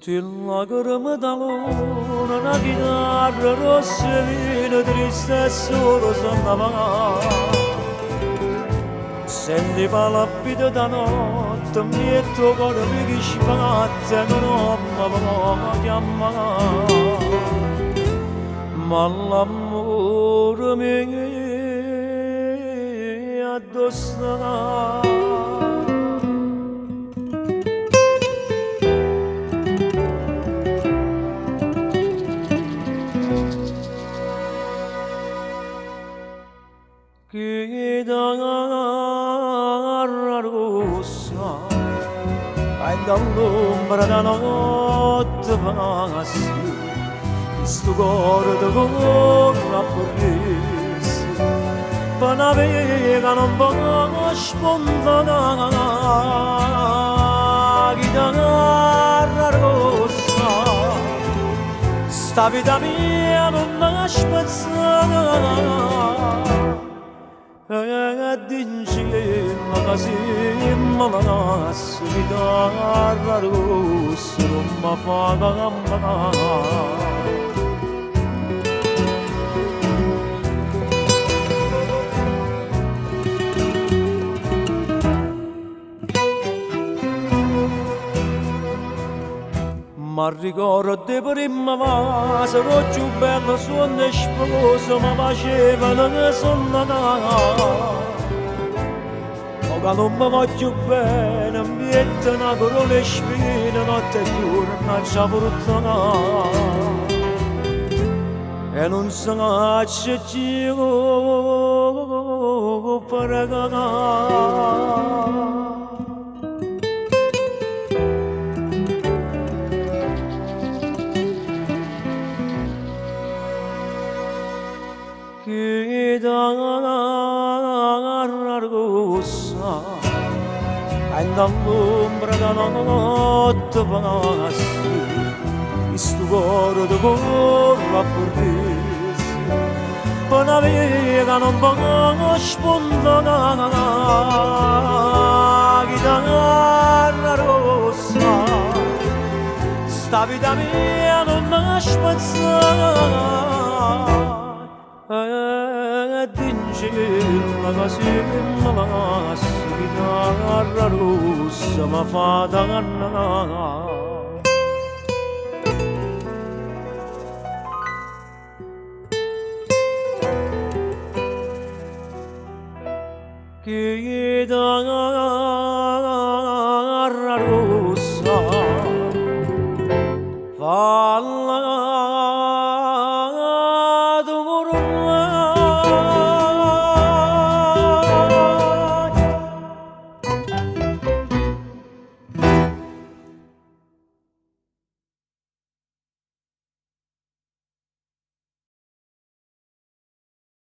Stilla grımda lununa chitarra rossa vino triste solo sandava. Senti palpito da notte, mi metto cuore che sbatte, non mi chiama. Ma l'amore mio addosso. Chitarra rossa, e dall'ombra da notte passi, questo cuore di corra borresi, per una vega non può spontanea. Chitarra rossa, sta vita mia non la spezzare. D'incima che si malasse chitarra rossa non mi fa campare. Ma ricordo di prima vase, lo più bello suono esploso, mi facevano che sonnare. Ma che non mi voglio bene, mi mette una corona e spina, notte e giorno ci portano. E non so se ci per cagare. Chitarra rossa, e dall'ombra da notte passi, questo cuore di corra borresi, per una vega non può spontanea. Chitarra rossa, sta vita mia non la spezzare. D'incima che si malasse chitarra rossa mi fa dannare. Chitarra